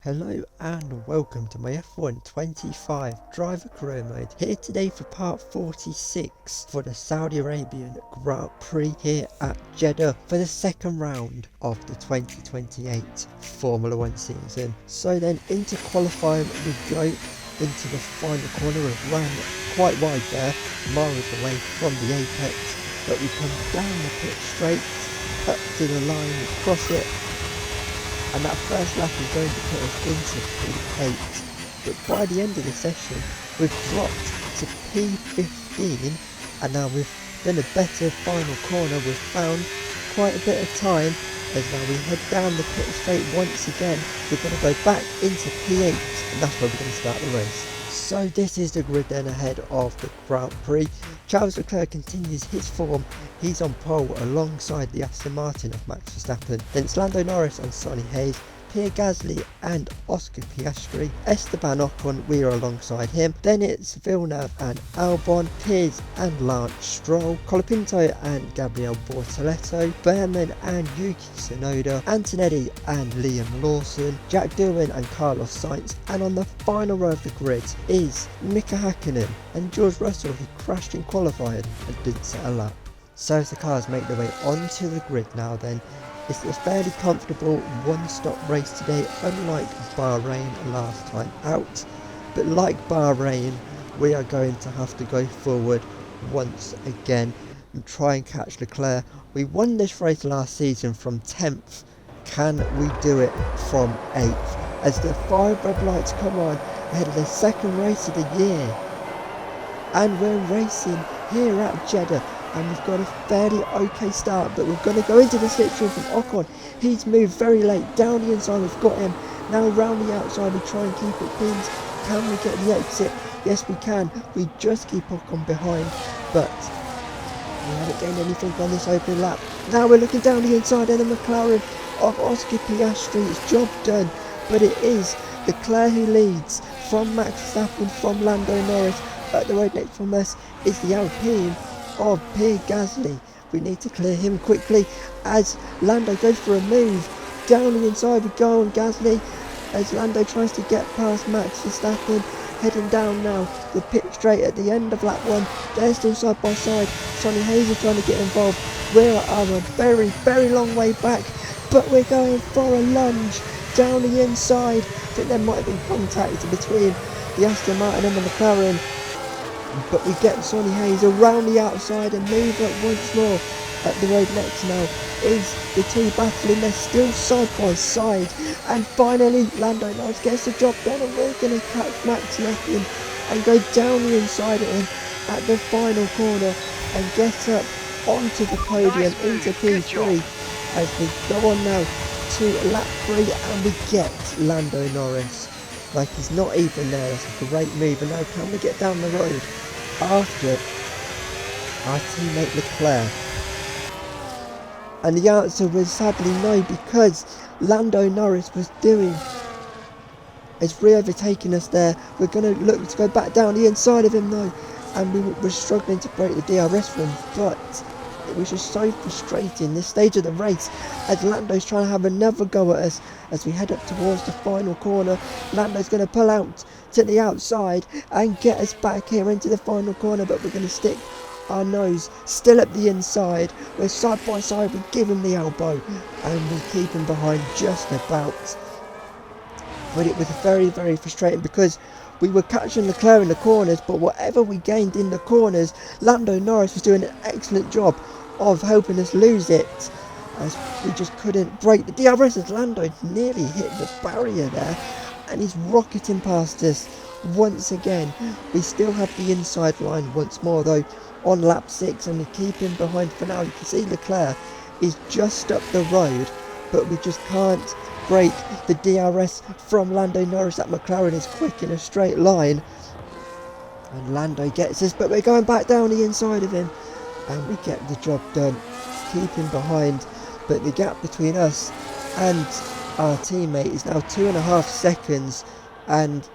Hello and welcome to my F1 25 driver career mode, here today for part 46 for the Saudi Arabian Grand Prix here at Jeddah for the second round of the 2028 Formula 1 season. So then into qualifying we go into the final corner. We've ran quite wide there, miles away from the apex, but we come down the pit straight, up to the line, we cross it, and that first lap is going to put us into P8, but by the end of the session we've dropped to P15, and now we've done a better final corner. We've found quite a bit of time, as now we head down the pit straight once again. We're going to go back into P8, and that's where we're going to start the race. So this is the grid then ahead of the Grand Prix. Charles Leclerc continues his form. He's on pole alongside the Aston Martin of Max Verstappen. Then it's Lando Norris and Sonny Hayes, Pierre Gasly and Oscar Piastri. Esteban Ocon, we are alongside him. Then it's Villeneuve and Albon, Piers and Lance Stroll, Colapinto and Gabriel Bortoleto, Berman and Yuki Tsunoda, Antonetti and Liam Lawson, Jack Doohan and Carlos Sainz. And on the final row of the grid is Mika Hakkinen and George Russell, who crashed in qualifying and didn't set a lap. So as the cars make their way onto the grid now then, it's a fairly comfortable one-stop race today, unlike Bahrain last time out. But like Bahrain, we are going to have to go forward once again and try and catch Leclerc. We won this race last season from 10th. Can we do it from 8th? As the 5 red lights come on ahead of the second race of the year. And we're racing here at Jeddah. And we've got a fairly okay start, but we're going to go into the slipstream from Ocon. He's moved very late down the inside. We've got him now round the outside. We try and keep it pinned. Can we get the exit? Yes, we can. We just keep Ocon behind, but we haven't gained anything on this opening lap. Now we're looking down the inside, and the McLaren of Oscar Piastri. It's job done, but it is Leclerc who leads from Max Verstappen, from Lando Norris. At the road next from us is the Alpine of Pierre Gasly. We need to clear him quickly as Lando goes for a move. Down the inside we go on Gasly as Lando tries to get past Max Verstappen. Heading down now the pit straight at the end of lap 1. They're still side by side. Sonny Hayes is trying to get involved. We're at a very long way back, but we're going for a lunge down the inside. I think there might have been contact between the Aston Martin and the McLaren, but we get Sonny Hayes around the outside and move up once more. At the road next now is the two battling. They're still side by side, and finally Lando Norris gets the job done, and we're going to catch Max Verstappen and go down the inside of him at the final corner and get up onto the podium into P3 as we go on now to lap 3, and we get Lando Norris. Like he's not even there. That's a great move. And now can we get down the road after our teammate Leclerc? And the answer was sadly no, because Lando Norris was re-overtaking us there. We're going to look to go back down the inside of him though, and we were struggling to break the DRS from him, but it was just so frustrating this stage of the race as Lando's trying to have another go at us as we head up towards the final corner. Lando's going to pull out to the outside and get us back here into the final corner, but we're going to stick our nose still at the inside. We're side by side, we give him the elbow and we keep him behind just about. But it was very frustrating because we were catching Leclerc in the corners, but whatever we gained in the corners, Lando Norris was doing an excellent job of helping us lose it, as we just couldn't break the DRS as Lando nearly hit the barrier there, and he's rocketing past us once again. We still have the inside line once more though on lap 6, and we keep him behind for now. You can see Leclerc is just up the road, but we just can't break the DRS from Lando Norris. That McLaren is quick in a straight line, and Lando gets us, but we're going back down the inside of him and we get the job done, keep him behind. But the gap between us and our teammate is now 2.5 seconds, and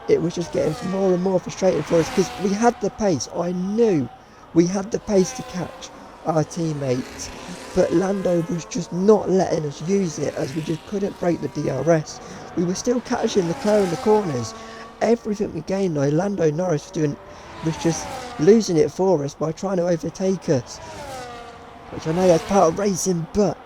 it was just getting more and more frustrating for us because we had the pace. I knew we had the pace to catch our teammate, but Lando was just not letting us use it as we just couldn't break the DRS. We were still catching Leclerc in the corners. Everything we gained though, Lando Norris was just losing it for us by trying to overtake us. Which I know that's part of racing, but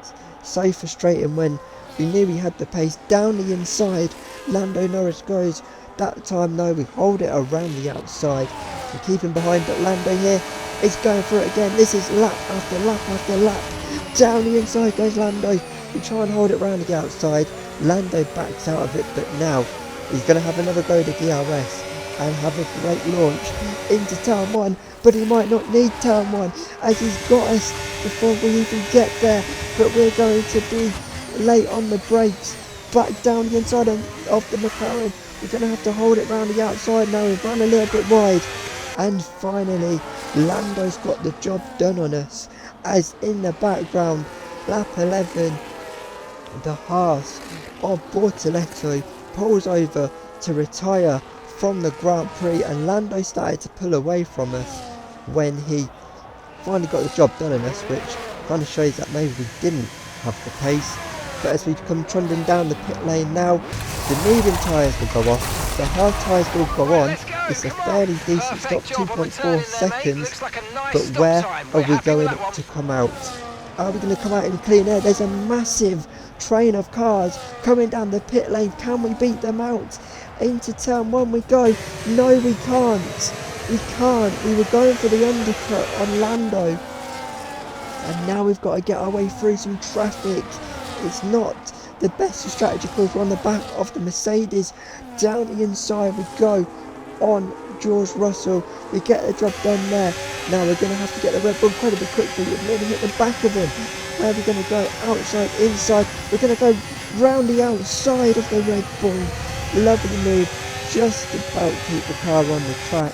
so frustrating when we knew we had the pace down the inside. Lando Norris goes. That time though, we hold it around the outside. We keep him behind, but Lando here is going for it again. This is lap after lap after lap. Down the inside goes Lando. We try and hold it around the outside. Lando backs out of it, but now he's going to have another go to DRS and have a great launch into turn 1. But he might not need turn 1 as he's got us before we even get there. But we're going to be late on the brakes. Back down the inside of the McLaren. We're going to have to hold it round the outside now. We've run a little bit wide. And finally, Lando's got the job done on us. As in the background, lap 11, the Haas of Bortoleto pulls over to retire from the Grand Prix. And Lando started to pull away from us when he finally got the job done on us, which kind of shows that maybe we didn't have the pace. But as we come trundling down the pit lane now, the medium tyres will go off, the hard tyres will go on. It's a fairly decent stop, 2.4 seconds, but where are we going to come out? Are we going to come out in clean air? There's a massive train of cars coming down the pit lane. Can we beat them out? Into turn 1 we go. No, we can't. We can't. We were going for the undercut on Lando. And now we've got to get our way through some traffic. It's not the best strategy because we're on the back of the Mercedes. Down the inside we go on George Russell. We get the job done there. Now we're going to have to get the Red Bull incredibly quickly. We've nearly hit the back of him. Now we're going to go outside, inside. We're going to go round the outside of the Red Bull. Lovely move. Just about keep the car on the track.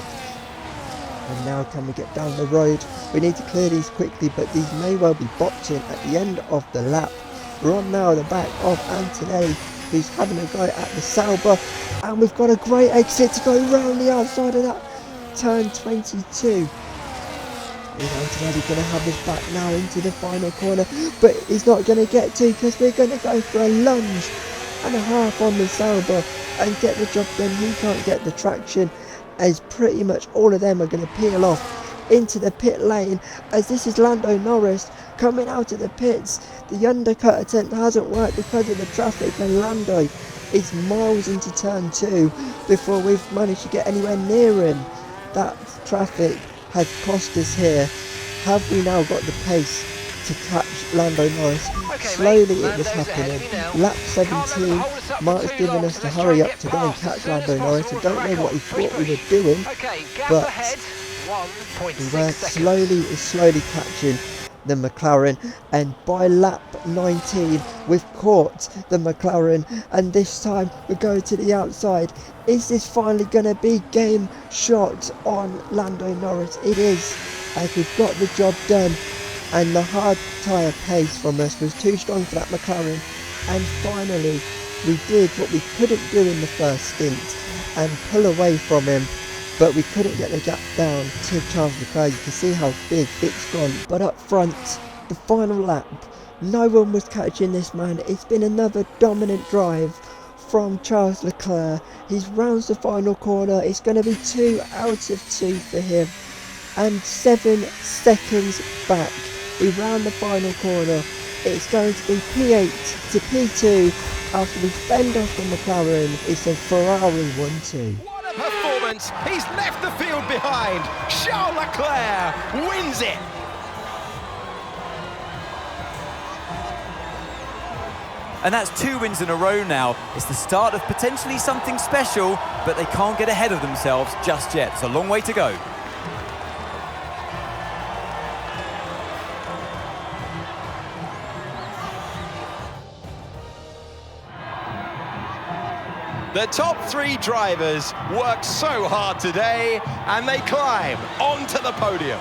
And now can we get down the road? We need to clear these quickly, but these may well be botching at the end of the lap. We're on now at the back of Antonelli, who's having a go at the Sauber, and we've got a great exit to go round the outside of that turn 22. Is Antonelli going to have us back now into the final corner? But he's not going to get to, because we're going to go for a lunge and a half on the Sauber and get the job done. He can't get the traction, as pretty much all of them are going to peel off into the pit lane, as this is Lando Norris coming out of the pits. The undercut attempt hasn't worked because of the traffic, and Lando is miles into turn 2 before we've managed to get anywhere near him. That traffic has cost us here. Have we now got the pace to catch Lando Norris? Slowly it was happening. Lap 17, Mark's given us to hurry up to go and catch Lando Norris. I don't know what he thought we were doing, but we were slowly catching the McLaren, and by lap 19 we've caught the McLaren, and this time we're going to the outside. Is this finally going to be game shot on Lando Norris? It is, as we've got the job done, and the hard tyre pace from us was too strong for that McLaren, and finally we did what we couldn't do in the first stint and pull away from him. But we couldn't get the gap down to Charles Leclerc. You can see how big it's gone. But up front, the final lap, no one was catching this man. It's been another dominant drive from Charles Leclerc. He's rounds the final corner. It's going to be 2 out of 2 for him. And 7 seconds back. We round the final corner. It's going to be P8 to P2 after we fend off the McLaren. It's a Ferrari 1-2. Performance, he's left the field behind. Charles Leclerc wins it. And that's 2 wins in a row now. It's the start of potentially something special, but they can't get ahead of themselves just yet. It's a long way to go. The top 3 drivers worked so hard today, and they climb onto the podium.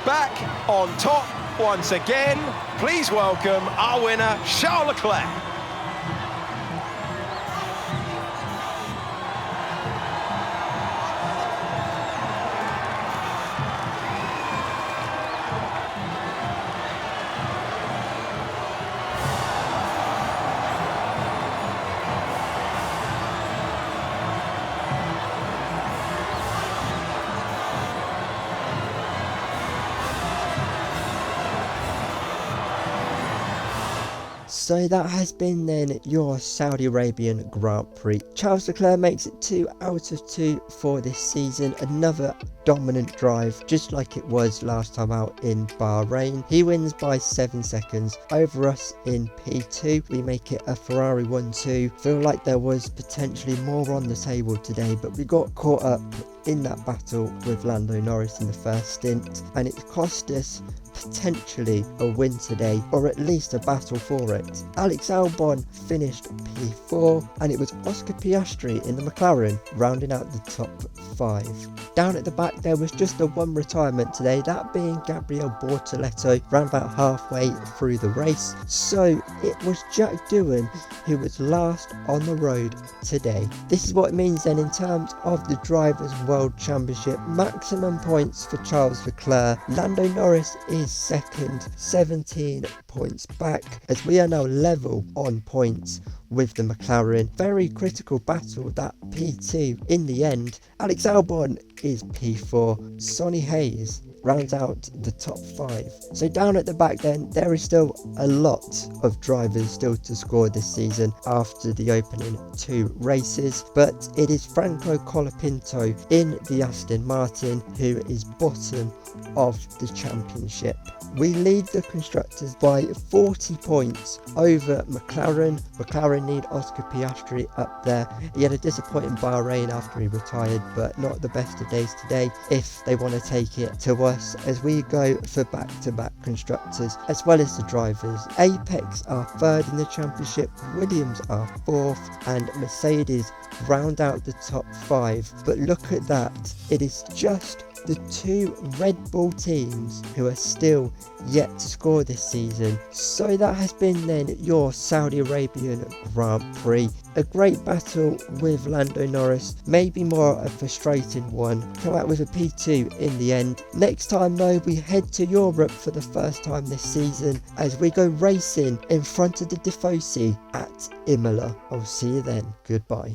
Back on top once again, please welcome our winner, Charles Leclerc. So that has been then your Saudi Arabian Grand Prix. Charles Leclerc makes it 2 out of 2 for this season. Another dominant drive, just like it was last time out in Bahrain. He wins by 7 seconds over us in P2. We make it a Ferrari 1-2. Feel like there was potentially more on the table today, but we got caught up in that battle with Lando Norris in the first stint, and it cost us potentially a win today, or at least a battle for it. Alex Albon finished P4, and it was Oscar Piastri in the McLaren rounding out the top 5. Down at the back there was just the one retirement today, that being Gabriel Bortoleto, round about halfway through the race. So it was Jack Doohan who was last on the road today. This is what it means then in terms of the Drivers' World Championship. Maximum points for Charles Leclerc. Lando Norris is second, 17 points back, as we are now level on points with the McLaren. Very critical battle, that P2 in the end. Alex Albon is P4. Sonny Hayes rounds out the top 5. So down at the back then, there is still a lot of drivers still to score this season after the opening 2 races, but it is Franco Colapinto in the Aston Martin who is bottom of the championship. We lead the constructors by 40 points over McLaren. McLaren need Oscar Piastri up there. He had a disappointing Bahrain after he retired, but not the best of days today if they want to take it to us as we go for back-to-back constructors as well as the drivers. Apex are 3rd in the championship, Williams are 4th, and Mercedes round out the top 5. But look at that, it is just the 2 Red Bull teams who are still yet to score this season. So that has been then your Saudi Arabian Grand Prix. A great battle with Lando Norris, maybe more a frustrating one. Come out with a P2 in the end. Next time though, we head to Europe for the first time this season as we go racing in front of the Tifosi at Imola. I'll see you then. Goodbye.